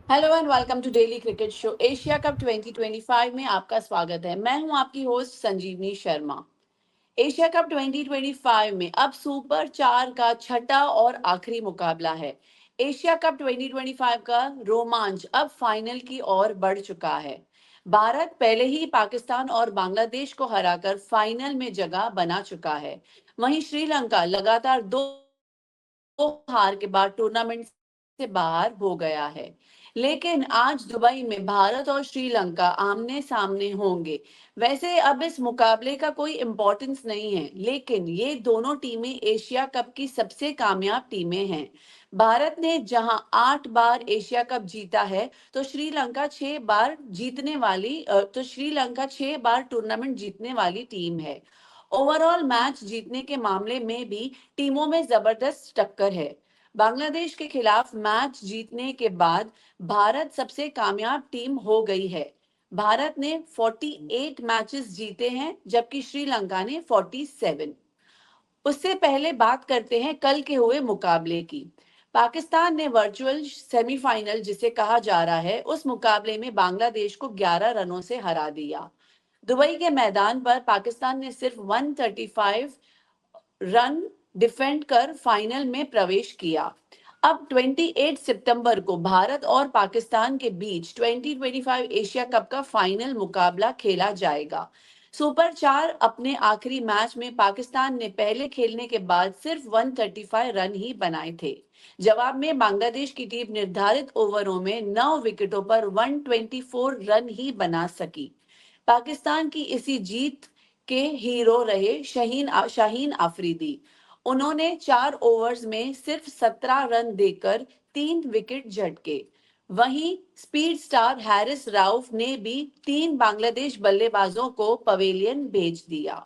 Hello and welcome to daily cricket show Asia cup 2025 में आपका स्वागत है। मैं हूं आपकी host Sanjeevni Sharma. Asia cup 2025 में अब सुपर 4 का छठा और आखिरी मुकाबला है। एशिया कप 2025 का रोमांच अब फाइनल की ओर बढ़ चुका है। भारत पहले ही पाकिस्तान और बांग्लादेश को हराकर फाइनल में जगह बना चुका है। वहीं श्रीलंका लगातार दो हार के बाद टूर्नामेंट से बाहर हो गया है। लेकिन आज दुबई में भारत और श्रीलंका आमने सामने होंगे। वैसे अब इस मुकाबले का कोई इम्पोर्टेंस नहीं है, लेकिन ये दोनों टीमें एशिया कप की सबसे कामयाब टीमें हैं। भारत ने जहां 8 बार एशिया कप जीता है, तो श्रीलंका 6 बार टूर्नामेंट जीतने वाली टीम है। ओवरऑल मैच जीतने के मामले में भी टीमों में जबरदस्त टक्कर है। बांग्लादेश के खिलाफ मैच जीतने के बाद भारत सबसे कामयाब टीम हो गई है। भारत ने 48 मैचेस जीते हैं, जबकि श्रीलंका ने 47। उससे पहले बात करते हैं कल के हुए मुकाबले की। पाकिस्तान ने वर्चुअल सेमीफाइनल जिसे कहा जा रहा है, उस मुकाबले में बांग्लादेश को 11 रनों से हरा दिया। दुबई के मैदान पर पाकिस्तान ने सिर्फ 135 रन डिफेंड कर फाइनल में प्रवेश किया। अब 28 सितंबर को भारत और पाकिस्तान के बीच 2025 एशिया कप का फाइनल मुकाबला खेला जाएगा। सुपर 4 अपने आखिरी मैच में पाकिस्तान ने पहले खेलने के बाद सिर्फ 135 रन ही बनाए थे। जवाब में बांग्लादेश की टीम निर्धारित ओवरों में 9 विकेटों पर 124 रन ही बना सकी। पाकिस्तान की इसी जीत के हीरो रहे शाहीन अफरीदी। उन्होंने 4 ओवर्स में सिर्फ 17 रन देकर 3 विकेट झटके। वहीं स्पीड स्टार हैरिस राउफ ने भी 3 बांग्लादेश बल्लेबाजों को पवेलियन भेज दिया।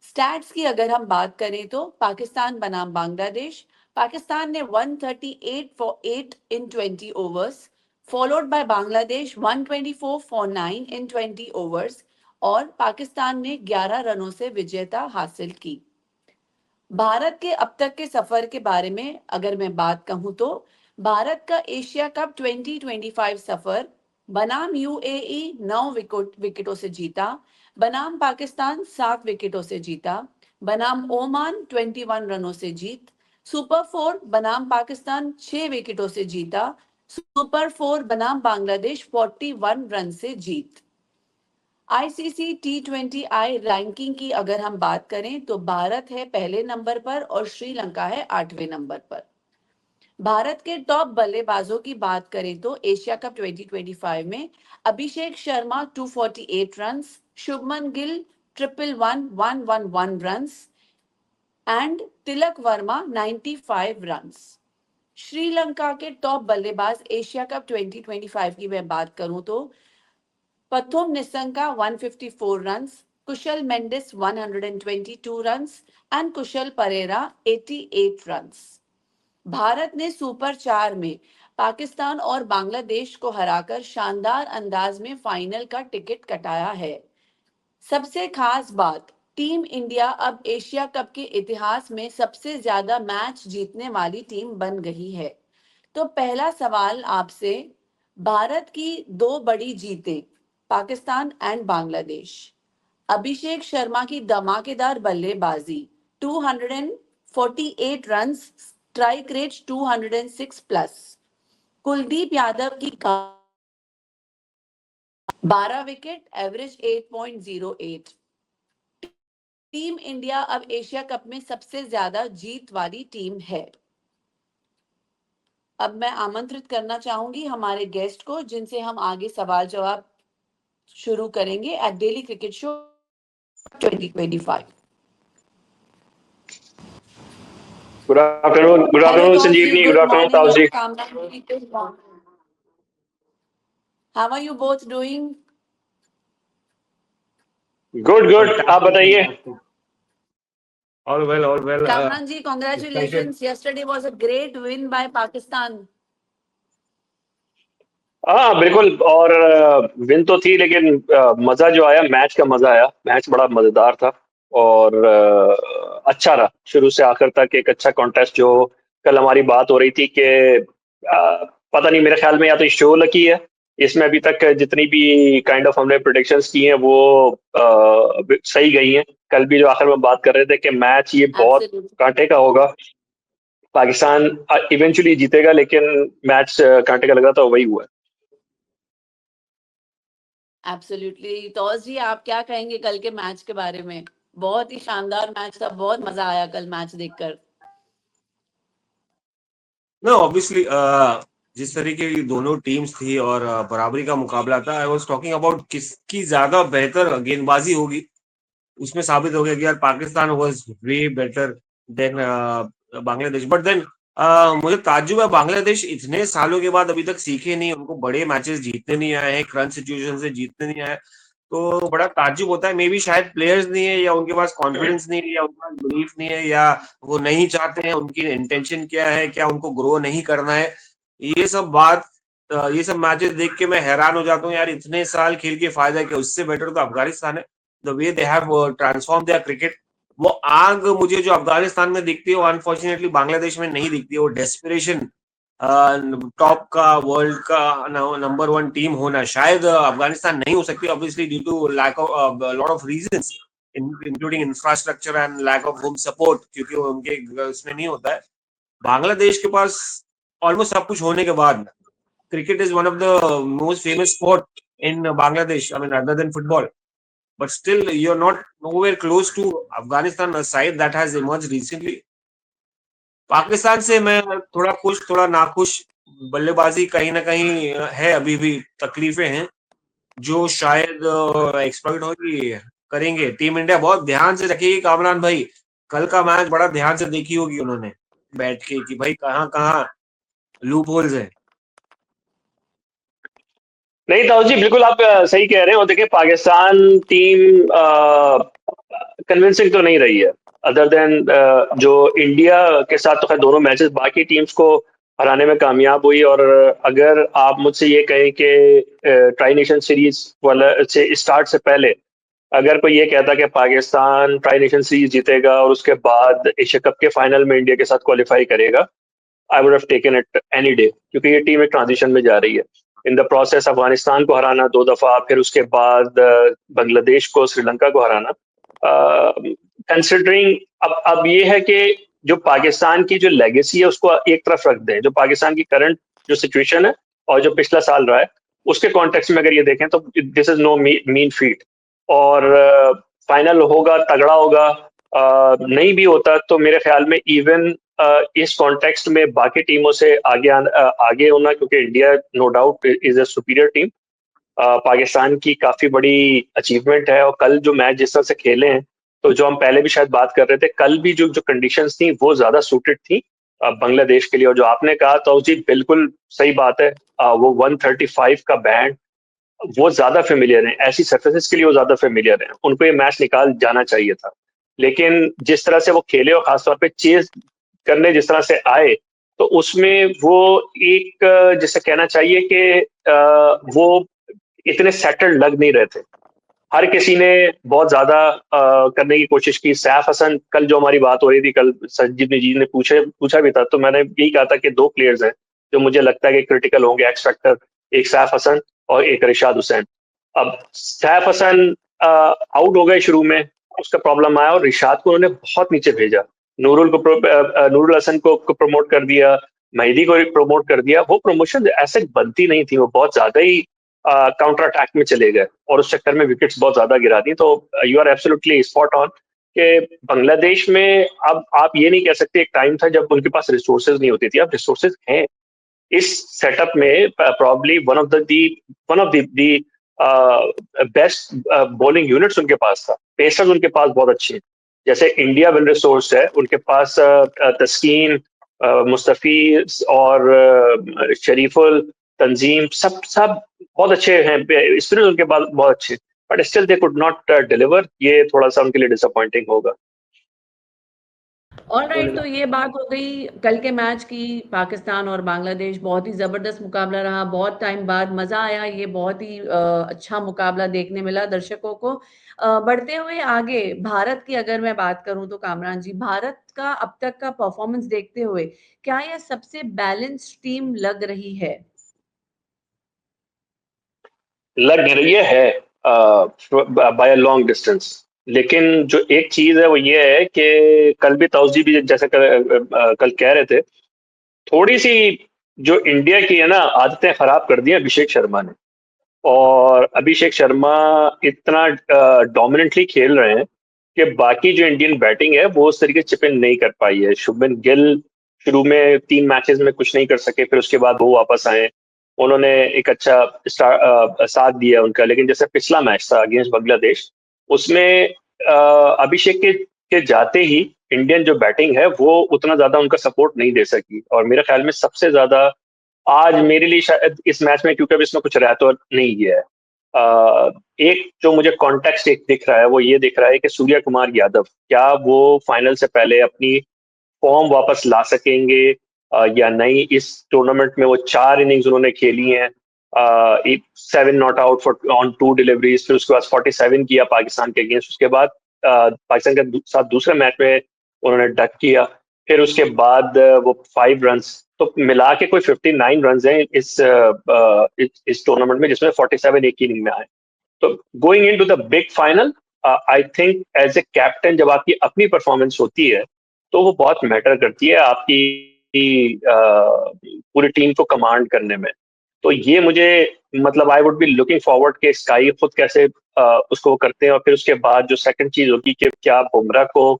स्टैट्स की अगर हम बात करें तो पाकिस्तान बनाम बांग्लादेश, पाकिस्तान ने 138 for 8 in 20 overs, followed by Bangladesh 124 for 9 in 20 overs, और पाकिस्तान ने 11 रनों से विजेता हासिल की। भारत के अब तक के सफर के बारे में अगर मैं बात कहूं तो भारत का एशिया कप 2025 सफर बनाम यूएई 9 विकेटों से जीता, बनाम पाकिस्तान 7 विकेटों से जीता, बनाम ओमान 21 रनों से जीत, सुपर 4 बनाम पाकिस्तान 6 विकेटों से जीता, सुपर 4 बनाम बांग्लादेश 41 रन से जीत। आईसीसी T20I रैंकिंग की अगर हम बात करें तो भारत है पहले नंबर पर और श्रीलंका है 8वें नंबर पर। भारत के टॉप बल्लेबाजों की बात करें तो एशिया कप 2025 में Abhishek Sharma 248 runs, Shubman Gill 111 runs and Tilak Varma 95 runs. Sri Lanka के टॉप बल्लेबाज एशिया कप 2025 की मैं बात करूं तो Pathum Nissanka 154 runs, Kushal Mendes 122 runs and Kushal Pereira 88 runs। Bharat ने सुपर 4 में पाकिस्तान और बांग्लादेश को हराकर शानदार अंदाज में फाइनल का टिकट कटाया है। सबसे खास बात, टीम इंडिया अब एशिया कप के इतिहास में सबसे ज्यादा मैच जीतने वाली टीम बन गई है। तो पहला सवाल आपसे, भारत की 2 बड़ी जीतें पाकिस्तान एंड बांग्लादेश, अभिषेक शर्मा की धमाकेदार बल्लेबाजी 248 runs, strike rate 206 plus, Kuldeep Yadav की 12 विकेट, एवरेज 8.08। टीम इंडिया अब एशिया कप में सबसे ज्यादा जीत वाली टीम है। अब मैं आमंत्रित करना चाहूंगी हमारे गेस्ट को, जिनसे हम आगे सवाल जवाब शुरू करेंगे at daily cricket show 2025। Good hello afternoon, two of you, Sanjeevni. Good good afternoon, morning और Tausji. शुभकामनाएं। Good morning, how are you both doing? Good. आप बताइए. All well, all well. Kamran ji, Excited. Congratulations, yesterday was a great win by Pakistan। हाँ बिल्कुल, और win तो थी, लेकिन मजा जो आया, मैच का मजा आया. मैच बड़ा मजेदार था और अच्छा रहा शुरू से आखिर तक. एक अच्छा कॉन्टेस्ट, जो कल हमारी बात हो रही थी कि पता नहीं, मेरे ख्याल में या तो शो लकी है, इसमें अभी तक जितनी भी काइंड ऑफ हमने प्रोडिक्शंस की हैं वो सही गई हैं। कल भी जो आखिर में बात कर रहे थे कि मैच ये बहुत एब्सोल्युटली, कांटे का होगा, पाकिस्तान इवेंचुअली जीतेगा, लेकिन मैच कांटे का लग रहा था, वही हुआ है। एब्सोल्युटली। तो जी आप क्या कहेंगे कल के मैच के बारे में? बहुत ही शानदार मैच था, बहुत मजा आया कल मैच देखकर। नो ऑब्वियसली जिस तरीके की दोनों टीम्स थी और बराबरी का मुकाबला था, आई वाज टॉकिंग अबाउट किसकी ज्यादा बेहतर गेंदबाजी होगी। उसमें साबित हो गया कि यार Pakistan was way better than Bangladesh. But then मुझे ताज्जुब है, बांग्लादेश इतने सालों के बाद अभी तक सीखे नहीं, उनको बड़े मैचेस जीतने नहीं आए हैं, क्रंच सिचुएशन से जीतने नहीं आए, तो बड़ा ताज्जुब होता है। मे बी शायद प्लेयर्स नहीं है, या उनके पास कॉन्फिडेंस नहीं है, या उनके पास बिलीफ नहीं है, या वो नहीं चाहते हैं, उनकी इंटेंशन क्या है, क्या उनको ग्रो नहीं करना है। ये सब बात ये सब मैचेस देख के मैं हैरान हो जाता हूँ यार, इतने साल खेल के फायदा क्या, उससे बेटर तो अफगानिस्तान है। The way they have transform their cricket, वो आग मुझे जो अफगानिस्तान में दिखती है वो अनफॉर्चुनेटली बांग्लादेश में नहीं दिखती है। वो डेस्परेशन, टॉप का वर्ल्ड का नंबर वन टीम होना शायद अफगानिस्तान नहीं हो सकती, obviously due to lack of lot of reasons, including infrastructure and lack of home support, क्योंकि उनके उसमें नहीं होता है। बांग्लादेश के पास ऑलमोस्ट सब कुछ होने के बाद, cricket is one of the most famous sport in Bangladesh. I mean, other than football, but still, you're not nowhere close to Afghanistan, a side that has emerged recently. Pakistan से मैं थोड़ा खुश, थोड़ा नाखुश। बल्लेबाजी कहीं ना कहीं है, अभी भी तकलीफें हैं जो शायद एक्सप्लॉइट होगी, करेंगे। टीम इंडिया बहुत ध्यान से रखेगी कामरान भाई, कल का मैच बड़ा ध्यान से देखी होगी उन्होंने बैठ के कि भाई कहाँ कहाँ लूप होल्स है। नहीं ताऊ जी, बिल्कुल आप सही कह रहे हैं। और देखिए, पाकिस्तान टीम कन्विंसिंग तो नहीं रही है, अदर देन जो इंडिया के साथ तो खैर दोनों मैचेस बाकी टीम्स को हराने में कामयाब हुई। और अगर आप मुझसे ये कहें कि ट्राई नेशन सीरीज वाला से स्टार्ट से पहले अगर कोई ये कहता कि पाकिस्तान ट्राई नेशन सीरीज जीतेगा और उसके बाद एशिया कप के फाइनल में इंडिया के साथ क्वालिफाई करेगा, I would have taken it any day, क्योंकि ये टीम एक ट्रांजिशन में जा रही है। इन द प्रोसेस अफगानिस्तान को हराना 2 दफा, फिर उसके बाद बांग्लादेश को, श्रीलंका को हराना, कंसिडरिंग अब ये है कि जो पाकिस्तान की जो लेगेसी है उसको एक तरफ रख दें, जो पाकिस्तान की करंट जो सिचुएशन है और जो पिछला साल रहा है उसके कॉन्टेक्स्ट में अगर ये देखें तो this is no mean feat. और फाइनल होगा, तगड़ा होगा। नहीं भी होता तो मेरे ख्याल में इवन इस कॉन्टेक्स्ट में बाकी टीमों से आगे होना, क्योंकि India no doubt is a superior team. Pakistan की काफी बड़ी अचीवमेंट है, और कल जो मैच जिस तरह से खेले हैं, तो जो हम पहले भी शायद बात कर रहे थे, कल भी जो जो कंडीशंस थी वो ज्यादा सूटेड थी बांग्लादेश के लिए। और जो आपने कहा तो जी बिल्कुल सही बात है, वो 135 का बैंड वो ज्यादा फेमिलियर है, ऐसी सर्फेसिस के लिए वो ज्यादा फेमिलियर है, उनको ये मैच निकाल जाना चाहिए था। लेकिन जिस तरह से वो खेले और खासतौर पे चेज करने जिस तरह से आए, तो उसमें वो एक जिसे कहना चाहिए कि वो इतने सेटल्ड लग नहीं रहे थे। हर किसी ने बहुत ज्यादा करने की कोशिश की। सैफ हसन, कल जो हमारी बात हो रही थी, कल संजीव जी ने पूछा भी था, तो मैंने यही कहा था कि 2 प्लेयर्स हैं जो मुझे लगता है कि क्रिटिकल होंगे एक्स फैक्टर, एक सैफ हसन और एक रिशाद हुसैन। अब सैफ हसन आउट हो गए शुरू में, उसका प्रॉब्लम आया, और रिशाद को उन्होंने बहुत नीचे भेजा। नूरुल हसन को प्रमोट कर दिया, मेहदी को प्रमोट कर दिया। वो प्रमोशन ऐसे बनती नहीं थी, वो बहुत ज्यादा ही काउंटर अटैक में चले गए और उस चक्कर में विकेट्स बहुत ज्यादा गिरा दी। तो you are absolutely spot on कि बांग्लादेश में अब आप ये नहीं कह सकते, एक टाइम था जब उनके पास रिसोर्सेज नहीं होती थी, अब रिसोर्सेज हैं इस सेटअप में। Probably one of the best bowling units उनके पास था, पेसर्स उनके पास बहुत अच्छे हैं। जैसे इंडिया वेल रिसोर्स है, उनके पास तस्कीन, मुस्तफीज और शरीफुल, तंजीम, सब सब बहुत अच्छे हैं, स्पिनर्स उनके पास बहुत अच्छे, but still they could not deliver. ये थोड़ा सा उनके लिए डिसअपॉइंटिंग होगा। ऑलराइट, तो ये बात हो गई कल के मैच की। पाकिस्तान और बांग्लादेश बहुत ही जबरदस्त मुकाबला रहा, बहुत टाइम बाद मजा आया, ये बहुत ही अच्छा मुकाबला देखने मिला दर्शकों को। बढ़ते हुए आगे भारत की अगर मैं बात करूं तो कामरान जी, भारत का अब तक का परफॉर्मेंस देखते हुए क्या यह सबसे बैलेंस्ड टीम लग रही है? लग रही है बाय अ लॉन्ग डिस्टेंस। लेकिन जो एक चीज है वो ये है कि कल भी ताऊजी भी जैसे कल कह रहे थे, थोड़ी सी जो इंडिया की है ना आदतें खराब कर दी हैं अभिषेक शर्मा ने। और अभिषेक शर्मा इतना डोमिनेंटली खेल रहे हैं कि बाकी जो इंडियन बैटिंग है वो उस तरीके से चिप इन नहीं कर पाई है। शुभमन गिल शुरू में 3 मैचेस में कुछ नहीं कर सके, फिर उसके बाद वो वापस आए, उन्होंने एक अच्छा साथ दिया उनका। लेकिन जैसे पिछला मैच था अगेंस्ट बांग्लादेश, उसमें अभिषेक के जाते ही इंडियन जो बैटिंग है वो उतना ज्यादा उनका सपोर्ट नहीं दे सकी। और मेरे ख्याल में सबसे ज्यादा आज मेरे लिए शायद इस मैच में, क्योंकि अब इसमें कुछ रह तो नहीं गया है, एक जो मुझे कॉन्टेक्स्ट एक दिख रहा है वो ये दिख रहा है कि सूर्य कुमार यादव क्या वो फाइनल से पहले अपनी फॉर्म वापस ला सकेंगे या नहीं। इस टूर्नामेंट में वो 4 इनिंग्स उन्होंने खेली हैं, 7 not out for on 2 deliveries, फिर उसके बाद 47 किया पाकिस्तान के अगेंस्ट, उसके बाद पाकिस्तान के साथ दूसरे मैच में उन्होंने डक किया, फिर उसके बाद वो 5 रन, तो मिला के कोई 59 रन हैं इस टूर्नामेंट में, जिसमें 47 एक ही इनिंग में आए। तो going into the big final, I think as a captain जब आपकी अपनी परफॉर्मेंस होती है तो वो बहुत मैटर करती है आपकी पूरी टीम को कमांड करने में। तो ये मुझे मतलब I would be looking forward के स्काई खुद कैसे उसको करते हैं। और फिर उसके बाद जो सेकंड चीज होगी कि क्या बुमराह को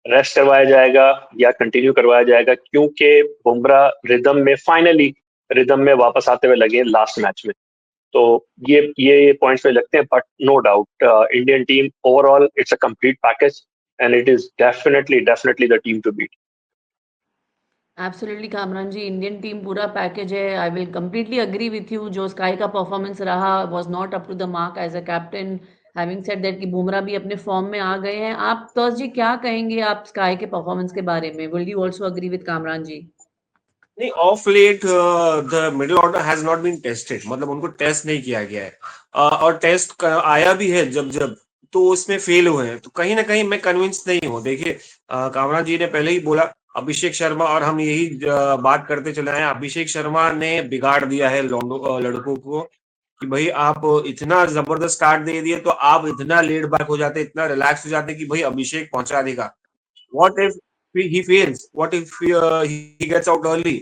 रेस्ट करवाया जाएगा या कंटिन्यू करवाया जाएगा, क्योंकि बुमराह रिदम में फाइनली रिदम में वापस आते हुए लगे लास्ट मैच में। तो ये पॉइंट्स में लगते हैं, but no doubt Indian team overall it's a complete package and it is definitely the team to beat. Absolutely Kamran ji, Indian team पूरा पैकेज है। I will completely agree with you. जो SKY का परफॉर्मेंस रहा was not up to the mark as a captain. Having said that कि बुमराह भी अपने form में आ गए हैं। आप तोस जी क्या कहेंगे आप स्काई के परफॉर्मेंस के बारे में? Will you also agree with Kamran ji? नहीं, of late the middle order has not been tested, मतलब उनको टेस्ट नहीं किया गया है। और टेस्ट आया भी है जब जब, तो उसमें फेल हुए हैं। तो कहीं ना कहीं मैं कन्विंस नहीं हूँ। देखिए, कामराज जी ने पहले ही बोला अभिषेक शर्मा, और हम यही बात करते चले आए, अभिषेक शर्मा ने बिगाड़ दिया है लड़कों को कि भाई आप इतना जबरदस्त स्टार्ट दे दिए तो आप इतना लेट बैक हो जाते, इतना रिलैक्स हो जाते कि भाई अभिषेक पहुंचा देगा। What if he fails, what if he gets out early?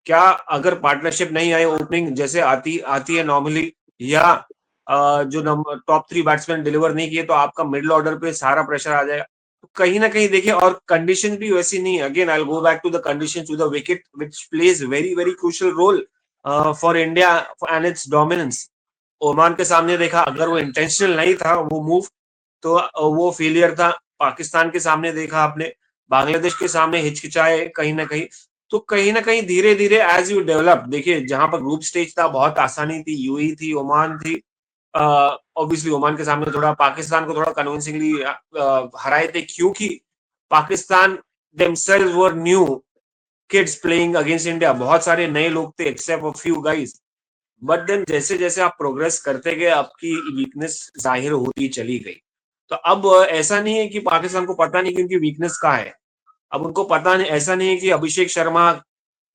क्या अगर पार्टनरशिप नहीं आए, ओपनिंग जैसे आती आती है नॉर्मली, या जो नंबर टॉप 3 बैट्समैन डिलीवर नहीं किए, तो आपका मिडिल ऑर्डर पे सारा प्रेशर आ जाएगा। तो कहीं ना कहीं देखिए, और कंडीशन भी वैसी नहीं है। Again I will go back to the condition, to the wicket which plays very very crucial role for India and its dominance. Oman के सामने देखा, अगर वो इंटेंशनल नहीं था वो मूव, तो वो फेलियर था। पाकिस्तान के सामने देखा आपने, बांग्लादेश के सामने हिचकिचाए कहीं ना कहीं। तो कहीं ना कहीं धीरे धीरे एज यू डेवलप, देखिए जहां पर ग्रुप स्टेज था बहुत आसानी थी, यूएई थी, ओमान थी। ऑब्वियसली ओमान के सामने थोड़ा पाकिस्तान को थोड़ा कन्विंसिंगली हराए थे, क्योंकि Pakistan themselves were new kids playing against India. बहुत सारे नए लोग थे except a few guys. But then जैसे जैसे आप प्रोग्रेस करते गए, आपकी वीकनेस जाहिर होती चली गई। तो अब ऐसा नहीं है कि पाकिस्तान को पता नहीं कि उनकी वीकनेस कहाँ है। अब उनको पता नहीं, ऐसा नहीं है कि अभिषेक शर्मा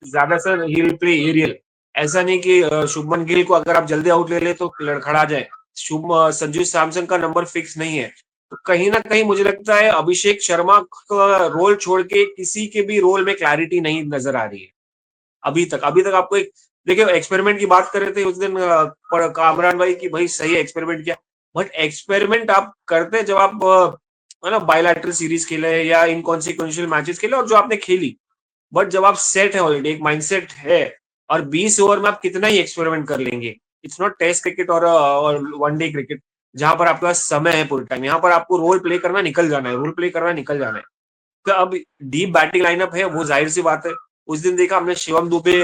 ज्यादातर ही विल प्ले एरियल। ऐसा नहीं कि शुभमन गिल को अगर आप जल्दी आउट ले ले तो लड़खड़ा जाए। संजू सैमसन का नंबर फिक्स नहीं है। तो कहीं ना कहीं मुझे लगता है अभिषेक शर्मा का रोल छोड़ के किसी के भी रोल में क्लैरिटी नहीं नजर आ रही है अभी तक आपको एक, देखिए एक्सपेरिमेंट की बात कर रहे थे उस दिन कामरान भाई की, भाई सही है एक्सपेरिमेंट किया। बट एक्सपेरिमेंट आप करते हैं जब आप है ना बायलैटरल सीरीज खेले या इनकॉन्सिक्वेंशियल मैचेस खेले, और जो आपने खेली। बट जब आप सेट है ऑलरेडी, एक माइंडसेट है, और 20 ओवर में आप कितना ही एक्सपेरिमेंट कर लेंगे। इट्स नॉट टेस्ट क्रिकेट और वन डे क्रिकेट जहां पर आपके पास समय है पूरे टाइम। यहाँ पर आपको रोल प्ले करना निकल जाना है, रोल प्ले करना निकल जाना है। तो अब डीप बैटिंग लाइनअप है, वो जाहिर सी बात है। उस दिन देखा हमने शिवम दुबे,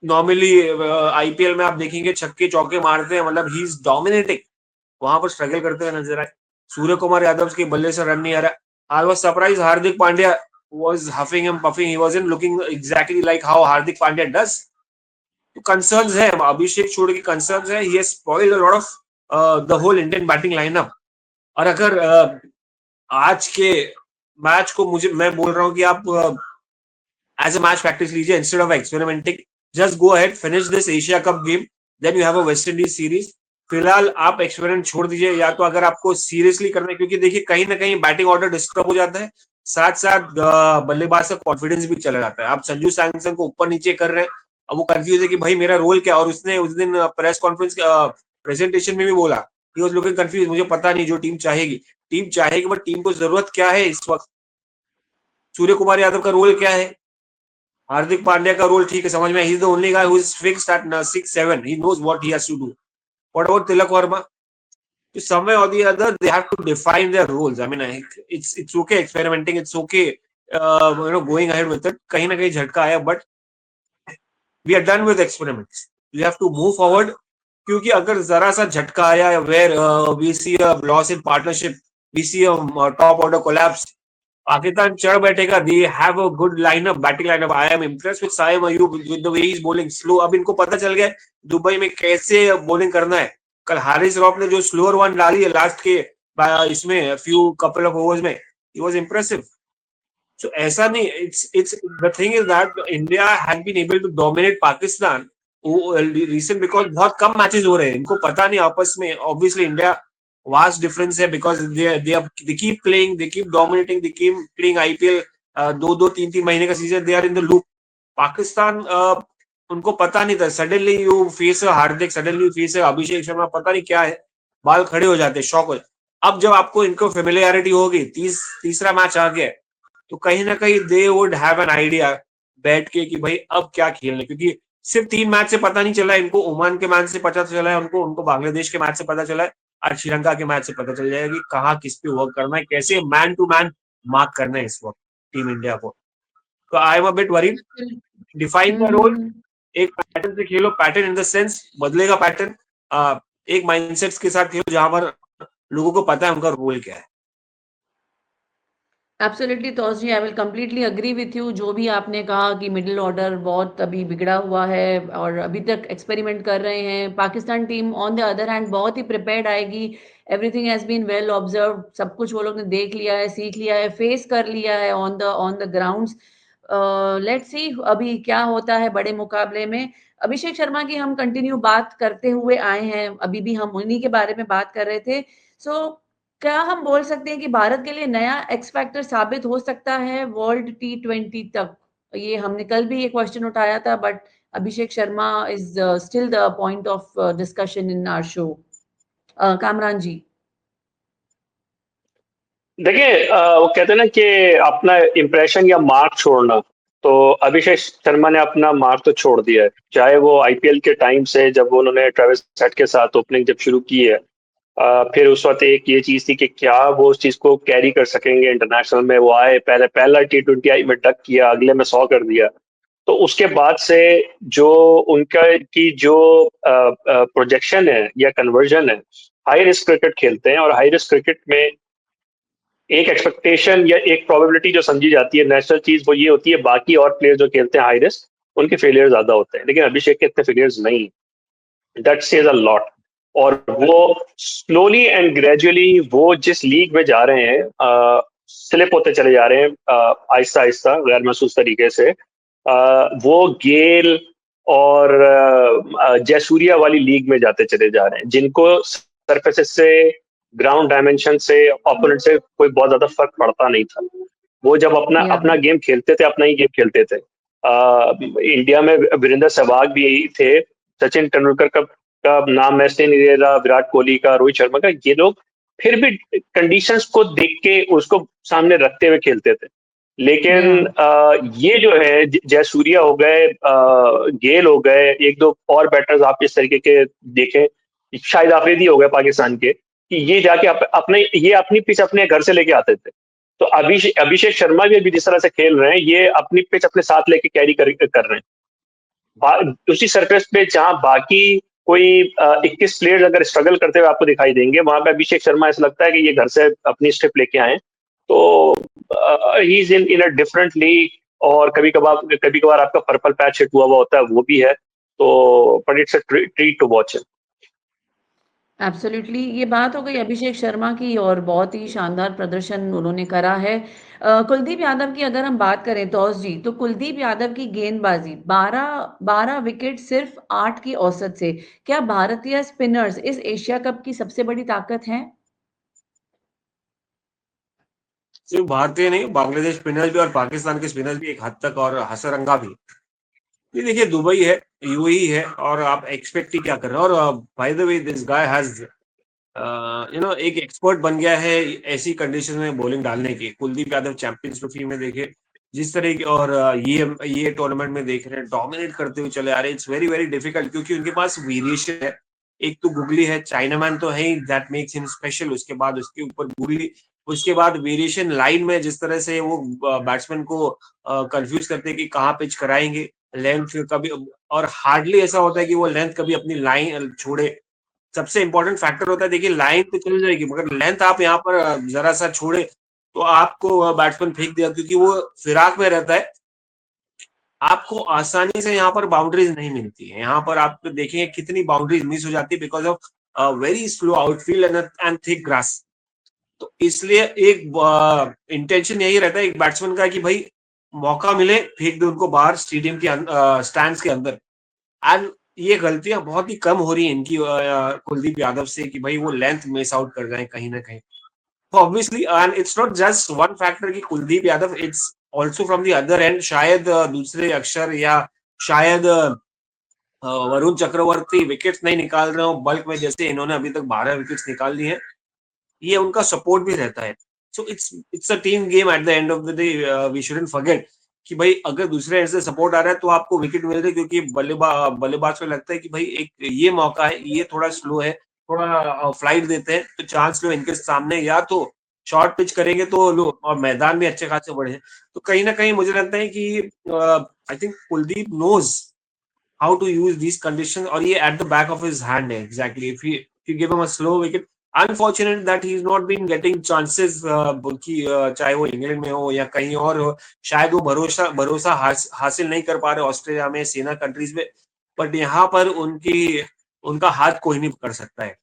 नॉर्मली आईपीएल में आप देखेंगे छक्के चौके मारते हैं, मतलब ही इज डोमिनेटिंग, वहां पर स्ट्रगल करते हुए नजर आए। सूर्य कुमार यादव के बल्ले से रन नहीं आ रहा। I was surprise Hardik Pandya was huffing and puffing. He wasn't looking exactly like how Hardik Pandya does. तो concerns है, अभिषेक छोड़ के concerns है। He has spoiled a lot of the whole Indian batting lineup. और अगर आज के मैच को मैं बोल रहा हूँ कि आप एज अ मैच प्रैक्टिस लीजिए instead of experimenting. Just go ahead, finish this Asia Cup game, then you have a West Indies series, फिलहाल आप एक्सपेरिमेंट छोड़ दीजिए, या तो अगर आपको सीरियसली करना है, क्योंकि देखिए कहीं ना कहीं बैटिंग ऑर्डर डिस्टर्ब हो जाता है, साथ साथ बल्लेबाज का कॉन्फिडेंस भी चला जाता है। आप संजू सैमसन को ऊपर नीचे कर रहे हैं, अब वो कंफ्यूज है कि भाई मेरा रोल क्या, और उसने उस दिन प्रेस कॉन्फ्रेंस प्रेजेंटेशन में भी बोला कि वाज लुकिंग कंफ्यूज, मुझे पता नहीं जो टीम चाहेगी बट टीम को जरूरत क्या है इस वक्त, सूर्य कुमार यादव का रोल क्या है, हार्दिक पांड्या का रोल ठीक है समझ में, he is the only guy who is fixed at 6-7, he knows what he has to do. What about Tilak Varma? So somewhere or the other they have to define their roles. I mean, it's okay experimenting, it's okay going ahead with it. कहीं ना कहीं झटका आया, but we are done with experiments. We have to move forward. क्योंकि अगर जरा सा झटका आया where we see a loss in partnership, we see a top order collapse, Pakistan चढ़ बैठेगा. They have a good lineup, batting lineup. I am impressed with Saim Ayub with the way he's bowling slow. अब इनको पता चल गया Dubai में कैसे bowling करना है. कल हारिस रॉफ ने जो स्लोअर वन डाली है लास्ट के इसमें फ्यू कपल ऑफ ओवर्स में, he was impressive. So ऐसा नहीं, it's the thing is that India has been able to dominate Pakistan recent because बहुत कम मैचेस हो रहे हैं, इनको पता नहीं आपस में. Obviously India vast difference है because they keep playing, they keep dominating, they keep playing IPL 2-3 महीने का season, they are in the loop. Pakistan उनको पता नहीं था, suddenly you face Hardik, suddenly you face Abhishek Sharma, पता नहीं क्या है, बाल खड़े हो जाते, शौक हो. अब जब आपको इनको फेमिलियरिटी होगी, तीसरा मैच आ गया, तो कहीं ना कहीं they would have an idea बैठ के कि भाई अब क्या खेलना, क्योंकि सिर्फ 3 मैच से पता नहीं चला इनको, ओमान के मैच से पता चला है उनको बांग्लादेश के मैच से पता चला है, और श्रीलंका के मैच से पता चल जाएगा कि कहाँ किस पे वर्क करना है, कैसे मैन टू मैन मार्क करना है इस वक्त टीम इंडिया को. तो I am a bit worried. Define the role, एक पैटर्न से खेलो, पैटर्न इन द सेंस बदलेगा पैटर्न, एक माइंडसेट के साथ खेलो जहां पर लोगों को पता है उनका रोल क्या है. Absolutely Tausi, I will completely agree with you. जो भी आपने कहा कि मिडिल ऑर्डर बहुत अभी बिगड़ा हुआ है और अभी तक एक्सपेरिमेंट कर रहे हैं. Pakistan team on the other hand बहुत ही प्रिपेयर्ड आएगी. Everything has been well observe, सब कुछ वो लोग ने देख लिया है, सीख लिया है, फेस कर लिया है on the grounds. Let's see अभी क्या होता है बड़े मुकाबले में. अभिषेक शर्मा की हम कंटिन्यू बात करते हुए आए हैं, अभी भी हम उन्हीं के बारे में बात कर रहे थे. सो क्या हम बोल सकते हैं कि भारत के लिए नया एक्स फैक्टर साबित हो सकता है वर्ल्ड T20 तक? ये हमने कल भी ये क्वेश्चन उठाया था, but Abhishek Sharma is still the point of discussion in our show. Kamran ji. देखिए वो कहते हैं ना कि अपना इम्प्रेशन या मार्क छोड़ना, तो अभिषेक शर्मा ने अपना मार्क तो छोड़ दिया है. चाहे वो आईपीएल के टाइम से जब उन्होंने ट्रेविस हेड के साथ ओपनिंग जब शुरू की है, फिर उस वक्त एक ये चीज थी कि क्या वो उस चीज को कैरी कर सकेंगे इंटरनेशनल में. वो आए, पहला T20 आई में डक किया, अगले में 100 कर दिया. तो उसके बाद से जो उनका की जो प्रोजेक्शन है या कन्वर्जन है, हाई रिस्क क्रिकेट खेलते हैं, और हाई रिस्क क्रिकेट में एक एक्सपेक्टेशन या एक प्रोबेबिलिटी जो समझी जाती है नेशनल चीज, वो ये होती है बाकी और प्लेयर जो खेलते हैं हाई रिस्क उनके फेलियर ज्यादा होते हैं, लेकिन अभिषेक के इतने फेलियर्स नहीं. That says a lot. और वो स्लोली एंड ग्रेजुअली वो जिस लीग में जा रहे हैं, स्लिप होते चले जा रहे हैं आहिस्ता आहिस्ता गैर महसूस तरीके से. वो गेल और जयसूर्या वाली लीग में जाते चले जा रहे हैं, जिनको सरफेसेस से, ग्राउंड डायमेंशन से, ओपोनेंट से कोई बहुत ज्यादा फर्क पड़ता नहीं था. वो जब अपना गेम खेलते थे, अपना ही गेम खेलते थे. इंडिया में वीरेंद्र सहवाग भी थे, सचिन तेंदुलकर का नाम मैं इसलिए नहीं ले रहा, विराट कोहली का, रोहित शर्मा का, ये लोग फिर भी कंडीशंस को देख के उसको सामने रखते हुए खेलते थे. लेकिन ये जो है जयसूर्या हो गए, गेल हो गए, एक दो और बैटर्स आप इस तरीके के देखें, शाहिद आफरीदी हो गए पाकिस्तान के, कि ये जाके अपनी पिच अपने घर से लेके आते थे. तो अभिषेक शर्मा भी अभी जिस तरह से खेल रहे हैं, ये अपनी पिच अपने साथ लेके कैरी कर रहे हैं. उसी सरफेस पे जहां बाकी कोई 21 प्लेयर्स अगर स्ट्रगल करते हुए आपको दिखाई देंगे, वहां पे अभिषेक शर्मा ऐसा लगता है कि ये घर से अपनी स्ट्रिप लेके आए. तो he is in a different league. और कभी कभार आपका पर्पल पैच हिट हुआ होता है, वो भी है. तो but it's a treat to watch. Absolutely, ये बात हो गई अभिषेक शर्मा की और बहुत ही शानदार प्रदर्शन उन्होंने करा है। कुलदीप यादव की अगर हम बात करें तौस जी, तो कुलदीप यादव की गेंदबाजी 12 विकेट सिर्फ 8 की औसत से। क्या भारतीय स्पिनर्स इस एशिया कप की सबसे बड़ी ताकत हैं? सिर्फ भारतीय नहीं, बांग्लादेश स्पिनर्स भी और पाकिस्तान के स्पिनर्स भी एक हद तक, और हसरंगा भी। ये देखिए, दुबई है, यूएई है, और आप एक्सपेक्ट ही क्या कर रहे हो। और by the way, this guy has एक एक्सपर्ट बन गया है ऐसी कंडीशन में बॉलिंग डालने की। कुलदीप यादव चैंपियंस ट्रॉफी में देखे जिस तरह की, और ये टूर्नामेंट में देख रहे हैं डोमिनेट करते हुए चले आ रहे हैं। इट्स वेरी वेरी डिफिकल्ट, क्योंकि उनके पास वेरिएशन है। एक तो गुगली है, चाइनामैन तो है ही, दैट मेक्स हिम स्पेशल। उसके बाद उसके ऊपर गुगली, उसके बाद वेरिएशन लाइन में, जिस तरह से वो बैट्समैन को कंफ्यूज करते हैं कि कहाँ पिच कराएंगे, लेंथ कभी, और हार्डली ऐसा होता है कि वो लेंथ कभी अपनी लाइन छोड़े। सबसे इंपॉर्टेंट फैक्टर होता है, देखिए लाइन तो चल जाएगी, मगर लेंथ आप यहाँ पर जरा सा छोड़े तो आपको बैट्समैन फेंक दिया, क्योंकि वो फिराक में रहता है। आपको आसानी से यहाँ पर बाउंड्रीज नहीं मिलती है। यहाँ पर आप देखेंगे कितनी बाउंड्रीज मिस हो जाती है, because of very slow outfield and thick grass. तो इसलिए एक इंटेंशन यही रहता है एक बैट्समैन का, कि भाई मौका मिले फेंक दे उनको बाहर, स्टेडियम के स्टैंड्स के अंदर। एंड ये गलतियां बहुत ही कम हो रही हैं इनकी, कुलदीप यादव से, कि भाई वो लेंथ मिस आउट कर जाए कहीं ना कहीं। Obviously, and it's not just one factor कि Kuldeep Yadav, it's also from the other end. शायद दूसरे अक्षर, या शायद वरुण चक्रवर्ती विकेट्स नहीं निकाल रहे हो बल्क में, जैसे इन्होंने अभी तक 12 विकेट्स निकाल दी है। ये उनका सपोर्ट भी रहता है। So it's a team game at the end of the day. We shouldn't forget कि भाई अगर दूसरे एंड से सपोर्ट आ रहा है तो आपको विकेट मिल रही है, क्योंकि बल्लेबाज को लगता है कि भाई एक ये मौका है, ये थोड़ा स्लो है, थोड़ा फ्लाइट देते हैं तो चांस लो इनके सामने, या तो शॉर्ट पिच करेंगे तो लो, और मैदान में अच्छे खासे बड़े हैं। तो कहीं ना कहीं मुझे लगता है कि I think Kuldeep knows how to use these conditions, और ये at the back of his hand है exactly। if you give him a slow wicket, unfortunate that he's not been getting chances, कि चाहे वो इंग्लैंड में हो या कहीं और हो। शायद वो भरोसा हासिल नहीं कर पा रहे ऑस्ट्रेलिया में, सेना कंट्रीज में। बट यहाँ पर उनका हाथ कोई नहीं पकड़ सकता है।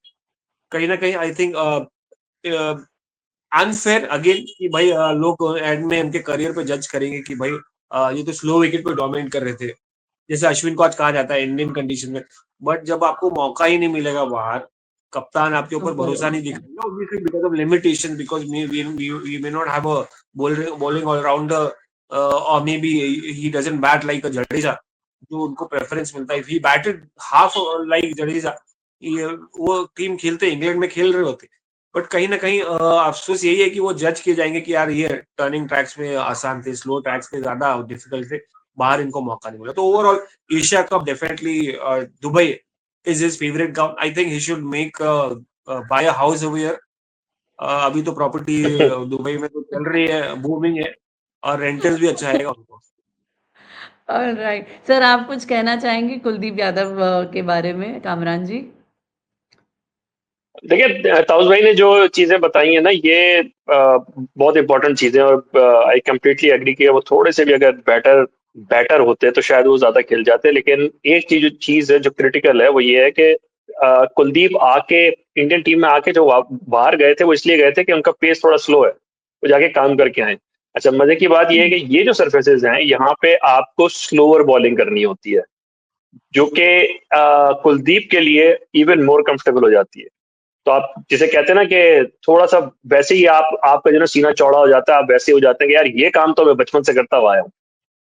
कहीं ना कहीं आई थिंक अनफेयर अगेन, कि भाई लोग एंड में उनके करियर पे जज करेंगे कि भाई ये तो स्लो विकेट पे डोमिनेट कर रहे थे, जैसे अश्विन को आज कहा जाता है इंडियन कंडीशन में। बट जब आपको मौका ही नहीं मिलेगा बाहर, कप्तान आपके ऊपर भरोसा नहीं दिखाएगा, obviously because of limitation, because we may not have a bowling allrounder, और may be he doesn't bat like a Jadeja, जो उनको प्रेफरेंस मिलता है। He batted half like Jadeja, वो टीम खेलते इंग्लैंड में खेल रहे होते। बट कहीं ना कहीं अफसोस यही है कि वो जज किए जाएंगे कि यार ये टर्निंग ट्रैक्स में आसान थे, स्लो ट्रैक्स में ज्यादा डिफिकल्ट थे, बाहर इनको मौका नहीं मिला। तो overall Asia Cup definitely Dubai is his favourite ground. I think he should make buy a house over here. अभी तो प्रॉपर्टी दुबई में तो चल रही है, बूमिंग है, और रेंटल्स भी अच्छा आएगा उनको। ऑलराइट सर, आप कुछ कहना चाहेंगे कुलदीप यादव के बारे में, कामरान जी? देखिए, ताउस भाई ने जो चीजें बताई है ना, ये बहुत इंपॉर्टेंट चीजें, और आई कम्प्लीटली एग्री कि वो थोड़े से भी अगर बैटर होते तो शायद वो ज्यादा खेल जाते। लेकिन एक चीज है जो क्रिटिकल है, वो ये है कि कुलदीप आके इंडियन टीम में आके जो बाहर गए थे, वो इसलिए गए थे कि उनका पेस थोड़ा स्लो है, वो जाके काम करके आए। अच्छा, मजे की बात ये है कि ये जो सर्फेसेज हैं, यहाँ पे आपको स्लोअर बॉलिंग करनी होती है, जो कि कुलदीप के लिए इवन मोर कंफर्टेबल हो जाती है। तो आप जिसे कहते हैं ना कि थोड़ा सा वैसे ही आपका जो ना सीना चौड़ा हो जाता है, आप वैसे हो जाते हैं कि यार ये काम तो मैं बचपन से करता हुआ आया हूँ।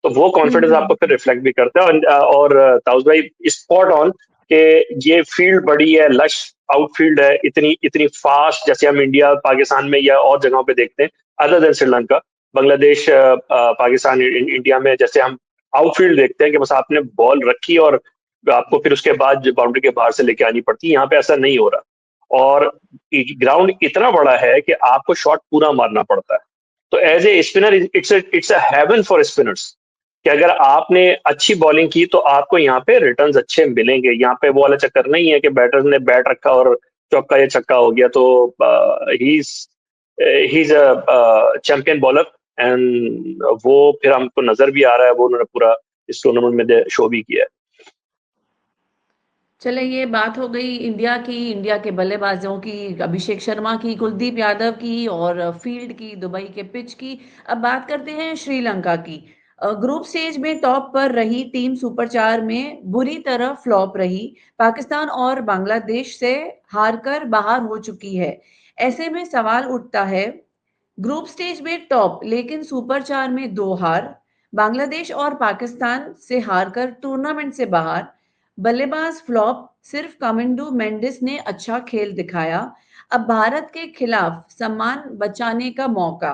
तो वो कॉन्फिडेंस आपको फिर रिफ्लेक्ट भी करता है। और ताउस भाई स्पॉट ऑन कि ये फील्ड बड़ी है, लश आउटफील्ड है, इतनी इतनी फास्ट, जैसे हम इंडिया पाकिस्तान में या और जगहों पे देखते हैं, other than Sri Lanka, Bangladesh, Pakistan, India में जैसे हम आउटफील्ड देखते हैं कि बस आपने बॉल रखी और आपको फिर उसके बाद बाउंड्री के बाहर से लेके आनी पड़ती है। यहाँ पे ऐसा नहीं हो रहा, और ग्राउंड इतना बड़ा है कि आपको शॉट पूरा मारना पड़ता है। तो as a spinner it's a heaven for spinners, कि अगर आपने अच्छी बॉलिंग की तो आपको यहाँ पे रिटर्न्स अच्छे मिलेंगे। यहाँ पे वो वाला चक्कर नहीं है कि बैटर ने बैट रखा और चौका या छक्का हो गया। तो he is a champion bowler, and वो फिर हमको नजर भी आ रहा है, वो उन्होंने पूरा इस टूर्नामेंट में शो भी किया है। चले, ये बात हो गई इंडिया की, इंडिया के बल्लेबाजों की, अभिषेक शर्मा की, कुलदीप यादव की और फील्ड की, दुबई के पिच की। अब बात करते हैं श्रीलंका की। ग्रुप स्टेज में टॉप पर रही टीम सुपर 4 में बुरी तरह फ्लॉप रही। पाकिस्तान और बांग्लादेश से हारकर बाहर हो चुकी है। ऐसे में सवाल उठता है, ग्रुप स्टेज में टॉप लेकिन सुपर 4 में 2 हार, बांग्लादेश और पाकिस्तान से हारकर टूर्नामेंट से बाहर, बल्लेबाज फ्लॉप, सिर्फ कामिंडू मेंडिस ने अच्छा खेल दिखाया। अब भारत के खिलाफ सम्मान बचाने का मौका।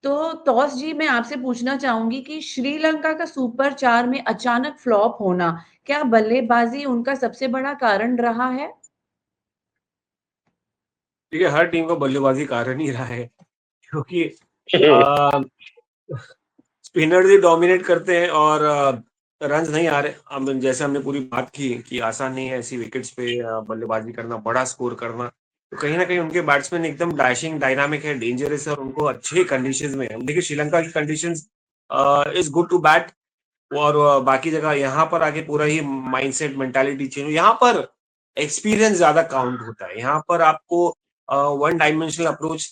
तो तौस जी, मैं आपसे पूछना चाहूंगी कि श्रीलंका का सुपर 4 में अचानक फ्लॉप होना, क्या बल्लेबाजी उनका सबसे बड़ा कारण रहा है? देखिए, हर टीम का बल्लेबाजी कारण ही रहा है, क्योंकि स्पिनर ही डोमिनेट करते हैं और रन्स नहीं आ रहे। अब जैसे हमने पूरी बात की कि आसान नहीं है ऐसी विकेट्स पे बल्लेबाजी करना, बड़ा स्कोर करना। तो कहीं ना कहीं उनके बैट्समैन एकदम डैशिंग, डायनामिक है, डेंजरस है और उनको अच्छे कंडीशंस में है। देखिए, श्रीलंका की conditions is good to bat और बाकी जगह यहाँ पर आके पूरा ही माइंडसेट, मेंटालिटी चेंज। यहाँ पर एक्सपीरियंस ज्यादा काउंट होता है। यहाँ पर आपको वन डायमेंशनल अप्रोच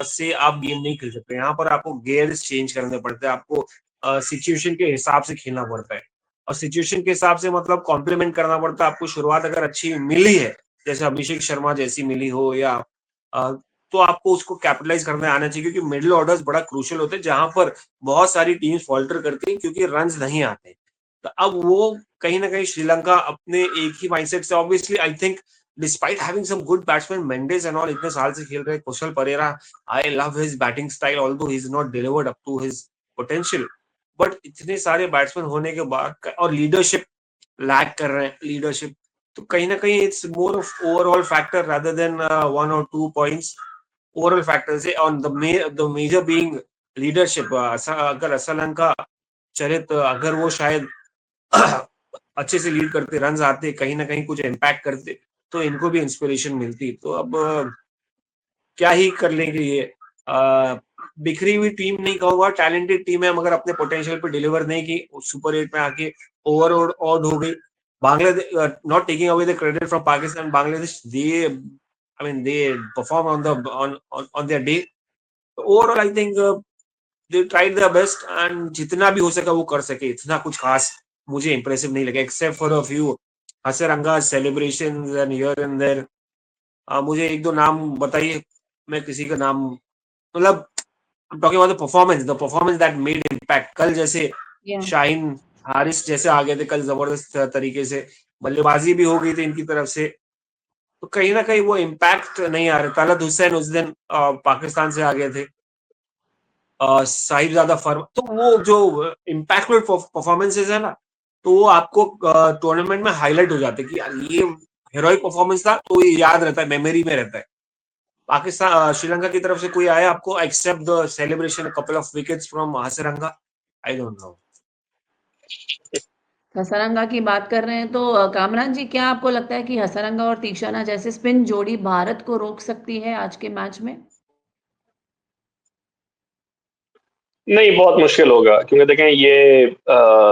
से आप गेम नहीं खेल सकते। यहाँ पर आपको गेयर्स चेंज करने पड़ते हैं, आपको सिचुएशन के हिसाब से खेलना पड़ता है। और सिचुएशन के हिसाब से मतलब कॉम्प्लीमेंट करना पड़ता है। आपको शुरुआत अगर अच्छी मिली है, जैसे अभिषेक शर्मा जैसी मिली हो, या तो आपको उसको कैपिटलाइज करने आना चाहिए, क्योंकि मिडिल ऑर्डर्स बड़ा क्रूशियल होते हैं, जहां पर बहुत सारी टीम्स फॉल्टर करती हैं क्योंकि रन्स नहीं आते। तो अब वो कहीं ना कहीं श्रीलंका अपने एक ही माइंडसेट से, obviously I think, despite having some good batsman, Mendis and all, इतने साल से खेल रहे Kusal Perera, I love his batting style although he is not delivered up to his potential. But इतने सारे बैट्समैन होने के बाद और लीडरशिप लैक कर रहे हैं, लीडरशिप, तो कहीं ना कहीं it's more of overall factor rather than one or two points. Overall factors है on the major being leadership. अगर असलन का चरित्र, अगर वो शायद अच्छे से लीड करते, रन आते, कहीं ना कहीं कुछ इम्पैक्ट करते, तो इनको भी इंस्पिरेशन मिलती। तो अब क्या ही कर लेंगे ये। बिखरी हुई टीम नहीं कहूंगा, टैलेंटेड टीम है, मगर अपने पोटेंशियल पे डिलीवर नहीं की, सुपर 8 में आके ओवर ऑड हो गई। Bangladesh, not taking away the credit from Pakistan, Bangladesh, they I mean they perform on their day. Overall I think they tried their best and जितना भी हो सका वो कर सके। इतना कुछ खास मुझे इंप्रेसिव नहीं लगा, except for a few Hasaranga celebrations and here and there. मुझे एक दो नाम बताइए, मैं किसी का नाम, मतलब talking about the performance that made impact. कल जैसे Yeah. शाहीन हारिस जैसे आ गए थे कल, जबरदस्त तरीके से बल्लेबाजी भी हो गई थी इनकी तरफ से, तो कहीं ना कहीं वो इम्पैक्ट नहीं आ रहा। तलत हुसैन उस दिन पाकिस्तान से आ गए थे, साहिबजादा फर्म, तो वो जो इम्पैक्टफुल परफॉर्मेंसेस है ना, तो वो आपको टूर्नामेंट में हाईलाइट हो जाते हैं कि यार ये हेरोइक परफॉर्मेंस था, तो ये याद रहता है, मेमोरी में रहता है। पाकिस्तान, श्रीलंका की तरफ से कोई आया आपको, except the celebration, couple of wickets from Hasaranga? I don't know. Hasaranga की बात कर रहे हैं तो कामरान जी, क्या आपको लगता है कि हसरंगा और तीक्षाना जैसे स्पिन जोड़ी भारत को रोक सकती है आज के मैच में? नहीं, बहुत मुश्किल होगा, क्योंकि देखें ये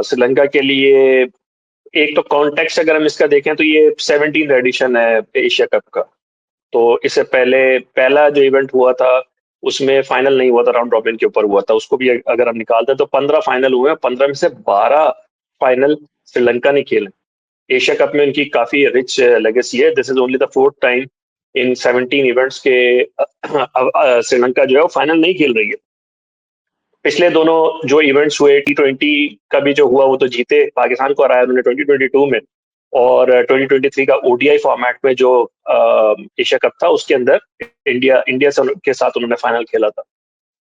श्रीलंका के लिए एक तो कॉन्टेक्स्ट अगर हम इसका देखें तो ये 17th एडिशन है एशिया कप का। तो इससे पहले पहला जो इवेंट हुआ था उसमें फाइनल नहीं हुआ था, राउंड रॉबिन के ऊपर हुआ था। उसको भी अगर हम निकालते हैं तो 15 फाइनल हुए हैं, 15 में से 12 फाइनल श्रीलंका ने खेले। एशिया कप में उनकी काफी रिच लेगेसी है। This is only the fourth time in 17 events के श्रीलंका जो है वो फाइनल नहीं खेल रही है। पिछले दोनों जो इवेंट्स हुए, T20 का भी जो हुआ वो तो जीते, पाकिस्तान को हराया उन्होंने 2022 में, और 2023 का ODI फॉर्मेट में जो एशिया कप था उसके अंदर इंडिया से के साथ उन्होंने फाइनल खेला था।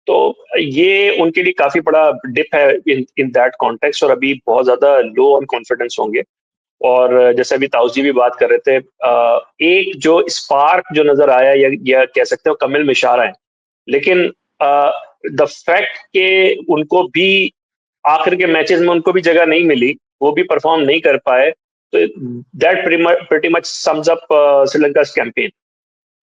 तो ये उनके लिए काफी बड़ा डिप है इन दैट कॉन्टेक्स्ट, और अभी बहुत ज्यादा लो ऑन कॉन्फिडेंस होंगे। और जैसे अभी ताऊजी भी बात कर रहे थे, एक जो स्पार्क जो नजर आया, या कह सकते हो कमिल मिशारा है, लेकिन द फैक्ट के उनको भी आखिर के मैचेस में उनको भी जगह नहीं मिली, वो भी परफॉर्म नहीं कर पाए, तो that pretty much sums up Sri Lanka campaign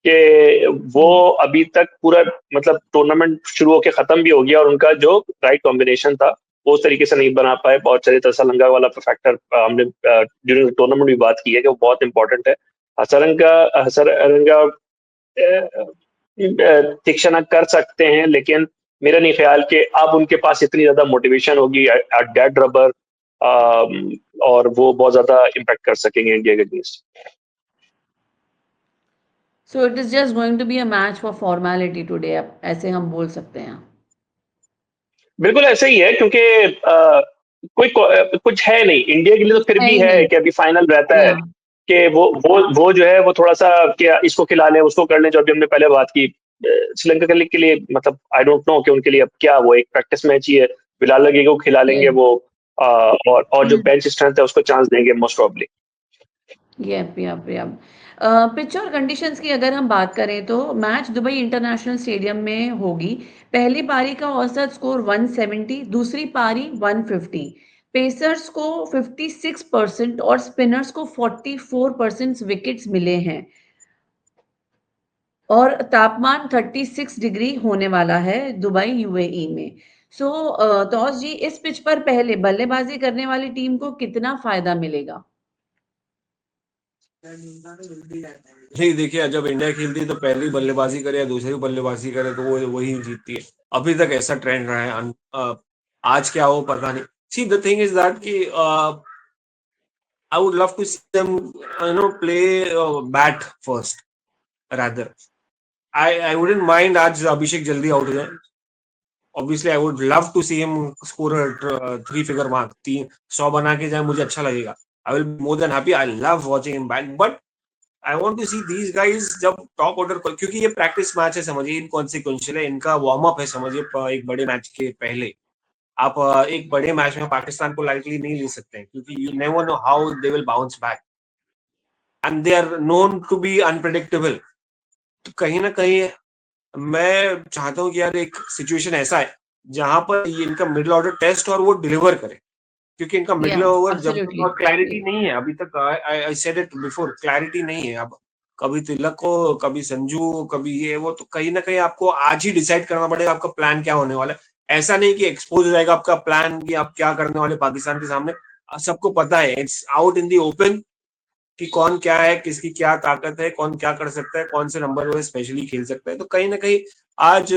कि वो अभी तक पूरा, मतलब टूर्नामेंट शुरू होकर खत्म भी हो गया और उनका जो राइट कॉम्बिनेशन था उस तरीके से नहीं बना पाए। बहुत चरित हसरंगा वाला फैक्टर हमने ड्यूरिंग टूर्नामेंट भी बात की है कि वो बहुत इंपॉर्टेंट है। हसरंगा तीक्ष्ण कर सकते हैं, लेकिन मेरा नहीं ख्याल कि अब उनके पास इतनी ज्यादा मोटिवेशन होगी एट डेड रबर, और वो बहुत ज्यादा इम्पैक्ट कर सकेंगे इंडिया के against. So it is just going to be a match for formality today, ऐसे हम बोल सकते हैं। बिल्कुल ऐसा ही है, क्योंकि कुछ है नहीं इंडिया के लिए, तो फिर है भी ही है नहीं। कि अभी फाइनल रहता है या कि वो जो है वो थोड़ा सा कि इसको खिला लें उसको कर लें, जो अभी हमने पहले बात की। श्रीलंका के लिए मतलब आई डोंट नो कि उनके लिए अब क्या, वो एक प्रैक्टिस मैच ही है, बिलाल लगेगा वो खिला लेंगे वो, और जो बेंच स्ट्रेंथ है उसको चांस देंगे मोस्ट प्रॉब्ली। यप। पिच और कंडीशंस की अगर हम बात करें तो मैच दुबई इंटरनेशनल स्टेडियम में होगी। पहली पारी का औसत स्कोर 170, दूसरी पारी 150। पेसर्स को 56% और स्पिनर्स को 44% विकेट्स मिले हैं और तापमान 36 डिग्री होने वाला है दुबई यूएई में। सो तौस जी, इस पिच पर पहले बल्लेबाजी करने वाली टीम को कितना फायदा मिलेगा? नहीं देखिए, जब इंडिया खेलती है तो पहली बल्लेबाजी करे या दूसरी बल्लेबाजी करे तो वो वही जीतती है। अभी तक ऐसा ट्रेंड रहा है। आज क्या हो पता नहीं। See the thing is that कि I would love to see them play bat first rather. I wouldn't mind आज अभिषेक जल्दी आउट हो जाए। Obviously, I would love to see him score a 3-figure mark. 100 बना के जाए मुझे अच्छा लगेगा। I will be more than happy. I love watching him bat, but I want to see these guys जब टॉप ऑर्डर पर, क्योंकि ये प्रैक्टिस मैच है समझिए, इनकॉन्सिक्वेंशियल है, इनका वार्म अप है समझिए एक बड़े मैच के पहले। आप एक बड़े मैच में पाकिस्तान को लाइटली नहीं ले सकते हैं, क्योंकि you never know how they will bounce back and they are known to be unpredictable. तो कहीं ना कहीं मैं चाहता हूँ कि यार एक सिचुएशन ऐसा है जहां पर ये इनका मिडिल ऑर्डर टेस्ट और वो डिलीवर करे, क्योंकि इनका मिडिल ओवर जब तक और क्लैरिटी नहीं है अभी तक। I said it before, clarity नहीं है अब। कभी तिलक को, कभी संजू, कभी ये वो, तो कहीं ना कहीं आपको आज ही डिसाइड करना पड़ेगा आपका प्लान क्या होने वाला है। ऐसा नहीं कि एक्सपोज हो जाएगा आपका प्लान कि आप क्या करने वाले पाकिस्तान के सामने। सबको पता है, it's out in the open कि कौन क्या है, किसकी क्या ताकत है, कौन क्या कर सकता है, कौन से नंबर वो स्पेशली खेल सकता है। तो कहीं ना कहीं आज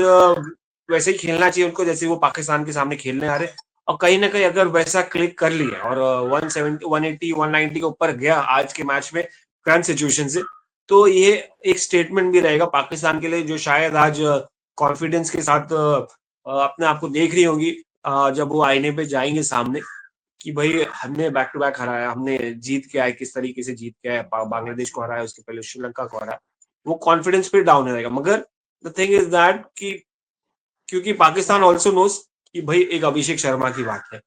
वैसे ही खेलना चाहिए उनको जैसे वो पाकिस्तान के सामने खेलने आ रहे। और कहीं ना कहीं अगर वैसा क्लिक कर लिया और 170, 180, 190 के ऊपर गया आज के मैच में करंट सिचुएशन से, तो ये एक स्टेटमेंट भी रहेगा पाकिस्तान के लिए, जो शायद आज कॉन्फिडेंस के साथ अपने आप को देख रही होगी जब वो आईने पे जाएंगे सामने, कि भाई हमने बैक टू बैक हराया, हमने जीत के आए, किस तरीके से जीत के आए, बांग्लादेश को हराया, उसके पहले श्रीलंका को हराया। वो कॉन्फिडेंस पे डाउन रहेगा। मगर द थिंग इज दैट कि क्योंकि पाकिस्तान ऑल्सो नोस कि भाई एक अभिषेक शर्मा की बात है,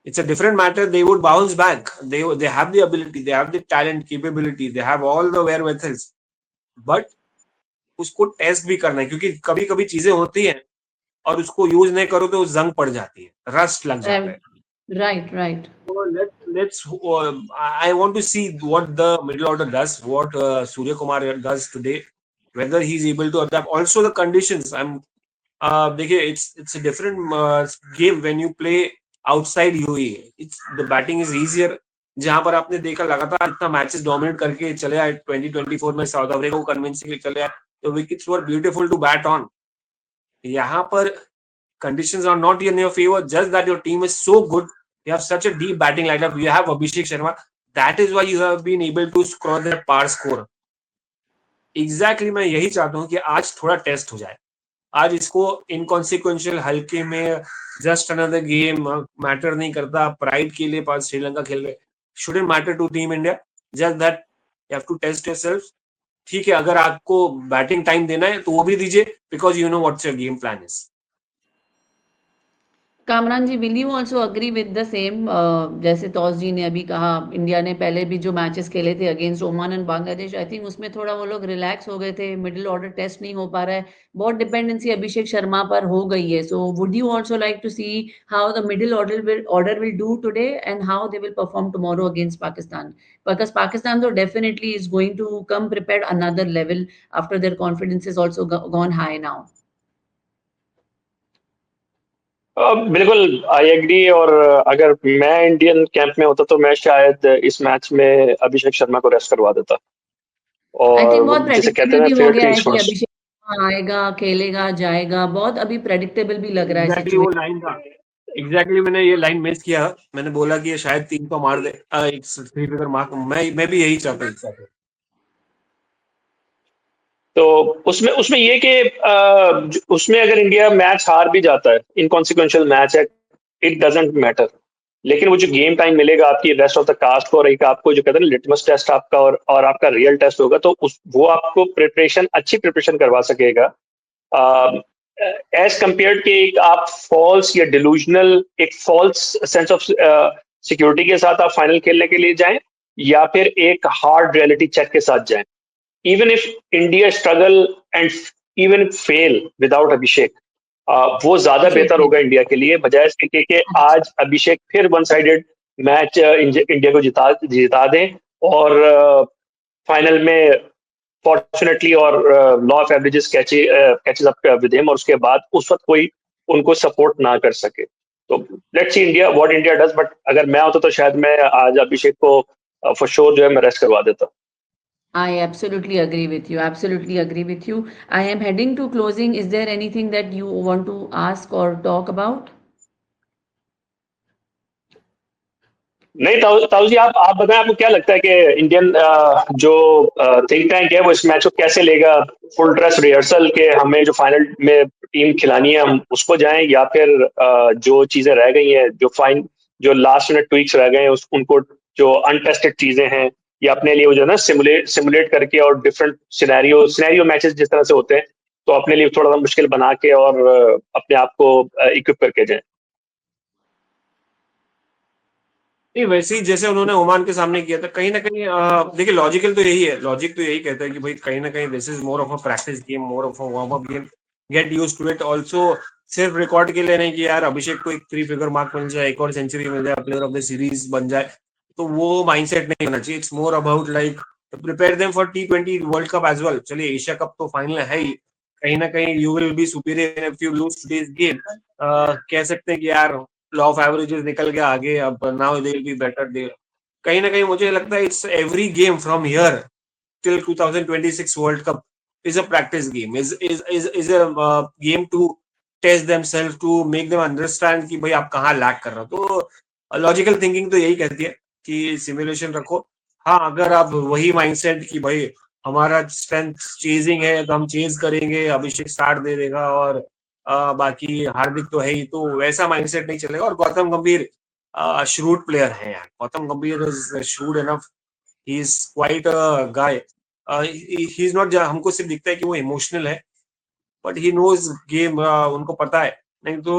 it's a different matter. They would bounce back. They have the ability, they have the talent, capability, they have all the wherewithals, but उसको टेस्ट भी करना है, क्योंकि कभी कभी चीजें होती हैं और उसको यूज नहीं करो तो जंग पड़ जाती है, रस्ट लग जाता है। Right. So let's. I want to see what the middle order does, what Surya Kumar does today, whether he's able to adapt. Also the conditions. देखिए, it's a different game when you play outside UAE. It's the batting is easier. जहां पर आपने देखा लगातार इतना matches dominate करके चले आए 2024 में, साउथ अफ्रीका को कन्विंसिंगली चले आए, तो wickets were beautiful to bat on. यहाँ पर conditions are not in your favor, just that your team is so good. You have such a deep batting lineup. You have Abhishek Sharma. That is why you have been able to score that par score. Exactly, मैं यही चाहता हूँ कि आज थोड़ा test हो जाए। आज इसको इनकॉन्सिक्वेंशियल हल्के में, जस्ट अनदर गेम, मैटर नहीं करता, प्राइड के लिए पास श्रीलंका खेल रहे, shouldn't matter to team India, just that you have to test yourself. ठीक है, अगर आपको बैटिंग टाइम देना है तो वो भी दीजिए, because you know what's your game plan is. Kamran ji, will you also agree with the same? जैसे तौस जी ने अभी कहा, इंडिया ने पहले भी जो मैचेस खेले थे against Oman and Bangladesh, I think उसमें थोड़ा वो लोग रिलैक्स हो गए थे, मिडिल ऑर्डर टेस्ट नहीं हो पा रहा है, बहुत डिपेंडेंसी अभिषेक शर्मा पर हो गई है। So would you also like to see how the middle order will do today and how they will perform tomorrow against Pakistan? Because Pakistan तो definitely is going to come prepared another level after their confidence is also gone high now. बिल्कुल I agree. और अगर मैं Indian camp में होता तो मैं शायद इस मैच में अभिषेक शर्मा को रेस्ट करवा देता। आई थिंक और बहुत जिसे कहते प्रेडिक्टेबल हैं ना, भी हो फेयर गया है थिंग्स कि फर्स्ट। अभिषेक शर्मा आएगा, खेलेगा, जाएगा। बहुत अभी प्रेडिक्टेबल भी लग रहा है एग्जैक्टली वो सिचुएशन। लाइन था। एग्जैक्टली मैंने ये लाइन मिस किया। मैंने बोला कि ये शायद 3 तो मार दे, एक 3 फिगर मार्क। मैं भी यही चाहता हूँ। तो उसमें उसमें ये कि उसमें अगर इंडिया मैच हार भी जाता है, इनकॉन्सिक्वेंशियल मैच है, इट डजेंट मैटर। लेकिन वो जो गेम टाइम मिलेगा आपकी रेस्ट ऑफ द कास्ट को, और एक आपको जो कहते हैं ना लिटमस टेस्ट आपका, और आपका रियल टेस्ट होगा, तो वो आपको प्रिपरेशन, अच्छी प्रिपरेशन करवा सकेगा। एज कंपेयर के एक आप फॉल्स या डिलूजनल, एक फॉल्स सेंस ऑफ सिक्योरिटी के साथ आप फाइनल खेलने के लिए जाएं, या फिर एक हार्ड रियलिटी चेक के साथ जाएं। even if India struggle and even fail without अभिषेक, वो ज्यादा बेहतर एब्सोल्युटली। होगा इंडिया के लिए, बजाय इसके कि आज अभिषेक फिर वन साइडेड मैच इंडिया को जिता दें, और फाइनल में फॉर्चुनेटली और law of averages catches up with him, और उसके बाद उस वक्त कोई उनको सपोर्ट ना कर सके। तो let's see India what India does. But अगर मैं होता तो शायद मैं आज अभिषेक को फॉर श्योर जो है मैं रेस्ट करवा देता। I absolutely agree with you. Absolutely agree with you. I am heading to closing. Is there anything that you want to ask or talk about? नहीं, ताऊ जी, आप बताएं, आपको क्या लगता है कि इंडियन जो थिंक टैंक है वो इस मैच को कैसे लेगा? फुल ड्रेस रिहर्सल के हमें जो फाइनल में टीम खिलानी है हम उसको जाएं, या फिर जो चीजें रह गई हैं, जो लास्ट मिनट ट्वीक्स रह गए हैं, उनको, जो अनटेस्टेड चीजें हैं, या अपने लिए वो जो है ना सिमुलेट करके, और डिफरेंट सिनेरियो मैचेस जिस तरह से होते हैं, तो अपने लिए थोड़ा सा मुश्किल बना के और अपने आप को इक्विप करके जाएं। नहीं, वैसे ही जैसे उन्होंने ओमान के सामने किया था, कहीं ना कहीं देखिए लॉजिकल तो यही है। लॉजिक तो यही कहता है कि भाई कहीं ना कहीं this is more of a practice game, more of a warm up game. Get used to it also. सिर्फ रिकॉर्ड के लिए नहीं कि यार अभिषेक को एक 3 फिगर मार्क मिल जाए, एक और सेंचुरी मिल जाए, प्लेयर ऑफ द सीरीज बन जाए, तो वो माइंडसेट नहीं होना चाहिए। It's more about like prepare them for T20 World Cup as well. चलिए एशिया कप तो फाइनल है ही, कहीं ना कहीं you will be superior if you lose today's game. कह सकते हैं कि यार लॉ ऑफ एवरेजेस निकल गया आगे, अब now they will be better दे। कहीं ना कहीं मुझे लगता है it's every game from here till 2026 world cup is a practice game, is a game to test themselves, to make them understand कि भाई आप कहाँ लैग कर रहे हो। तो लॉजिकल थिंकिंग तो यही कहती है कि सिमुलेशन रखो। हाँ, अगर आप वही माइंडसेट कि भाई हमारा स्ट्रेंथ चेजिंग है तो हम चेज करेंगे, अभिषेक स्टार्ट दे देगा और बाकी हार्दिक तो है ही, तो वैसा माइंडसेट नहीं चलेगा। और गौतम गंभीर shrewd प्लेयर है यार। गौतम गंभीर is shrewd enough, he is quite a guy. He is not, हमको सिर्फ दिखता है कि वो इमोशनल है, बट ही नोज गेम। उनको पता है। नहीं तो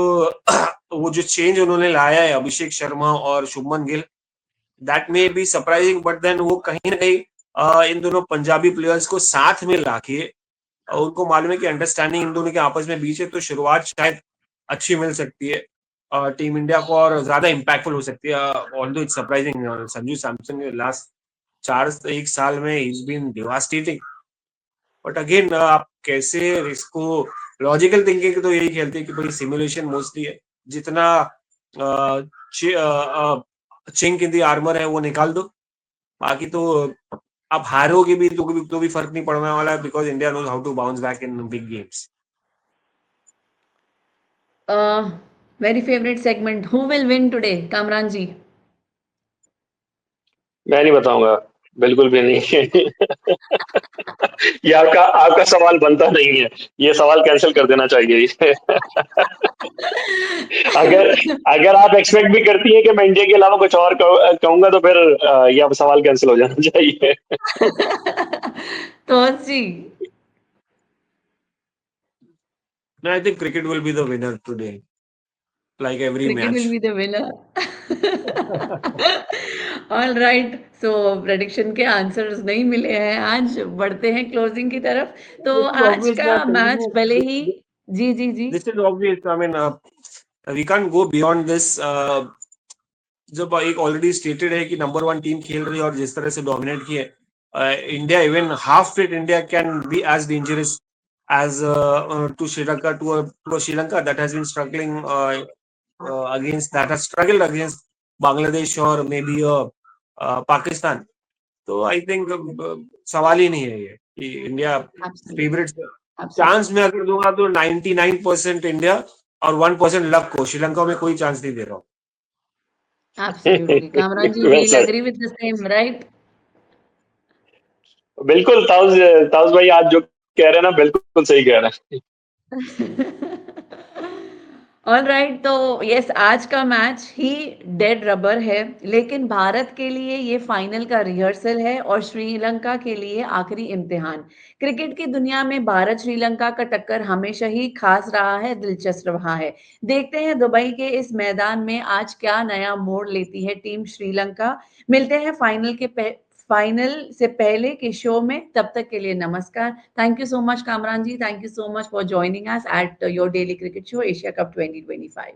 वो जो चेंज उन्होंने लाया है अभिषेक शर्मा और Shubman Gill, that may be surprising, but then वो कहीं ना कहीं इन दोनों पंजाबी प्लेयर्स को साथ में लाके, उनको मालूम है कि अंडरस्टैंडिंग इन दोनों के आपस में बीच है, तो शुरुआत शायद अच्छी मिल सकती है टीम इंडिया को, और ज्यादा इम्पैक्टफुल हो सकती है। Although it's surprising, Sanju Samson के लास्ट 1 साल में is been devastating. But again आप कैसे इसको, लॉजिकल थिंकिंग तो यही खेलते हैं कि भाई सिमुलेशन मोस्टली है, जितना चिंक इन द आर्मर है वो निकाल दो। बाकी तो आप हारोगे भी तो भी फर्क नहीं पड़ने वाला है, because India knows how to bounce back in big games. Very favorite segment. Who will win today? Kamran ji. मैं नहीं बताऊंगा, बिल्कुल भी नहीं। ये आपका आपका सवाल बनता नहीं है, ये सवाल कैंसिल कर देना चाहिए। अगर अगर आप एक्सपेक्ट भी करती हैं कि मैं इंडिया के अलावा कुछ और कहूंगा, तो फिर यह सवाल कैंसिल हो जाना चाहिए। Toz ji. No, I think cricket will be the winner today, like every Cricket will match. be the winner. All right. So prediction के आंसर्स नहीं मिले हैं आज। बढ़ते हैं क्लोजिंग की तरफ। तो This is आज obvious, का मैं telling मैच you, भले ही, जी जी जी, this is obvious. I mean, we can't go beyond this. जब एक ऑलरेडी स्टेटेड है कि नंबर 1 टीम खेल रही है और जिस तरह से डोमिनेट की है India, even half fit India can be as dangerous as to Sri Lanka, to a Sri Lanka that has been struggling against that has struggled against Bangladesh or maybe Pakistan. तो I think सवाल ही नहीं है ये कि India favourite. Chance में अगर दूंगा तो 99% इंडिया और 1% लक को। श्रीलंका में कोई चांस नहीं दे रहा हूँ। Absolutely. Kamran ji, Well we'll said. agree with the same, right? बिल्कुल ताउस भाई, आज जो कह रहे हैं ना बिल्कुल सही कह रहे हैं। ऑल राइट, तो यस, आज का मैच ही डेड रबर है, लेकिन भारत के लिए ये फाइनल का रिहर्सल है और श्रीलंका के लिए आखिरी इम्तिहान। क्रिकेट की दुनिया में भारत श्रीलंका का टक्कर हमेशा ही खास रहा है, दिलचस्प रहा है। देखते हैं दुबई के इस मैदान में आज क्या नया मोड़ लेती है टीम श्रीलंका। मिलते हैं फाइनल से पहले के शो में, तब तक के लिए नमस्कार। Thank you so much Kamran ji, thank you so much for joining us at your daily cricket show Asia cup 2025।